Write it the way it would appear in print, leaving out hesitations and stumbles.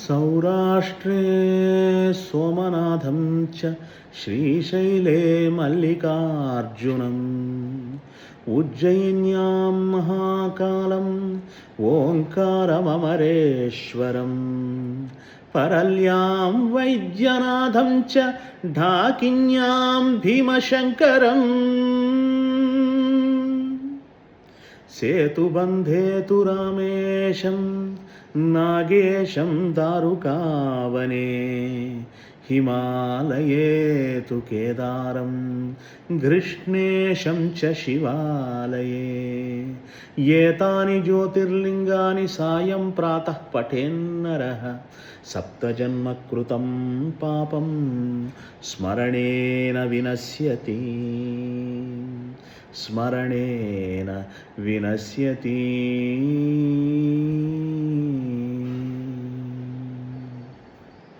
सौराष्ट्रे सोमनाथं च श्रीशैले मल्लिकार्जुनम् उज्जयिन्यां महाकालम् ओङ्कारममरेश्वरम् परल्यां वैद्यनाथं च ढाकिन्यां भीमशङ्करम् सेतुबन्धे तु रामेशं नागेशं दारुकावने हिमालये तु केदारं घृष्णेशं च शिवालये एतानि ज्योतिर्लिङ्गानि सायं प्रातः पठेन्नरः सप्तजन्मकृतं पापं स्मरणेन विनश्यति स्मरणेन विनश्यति।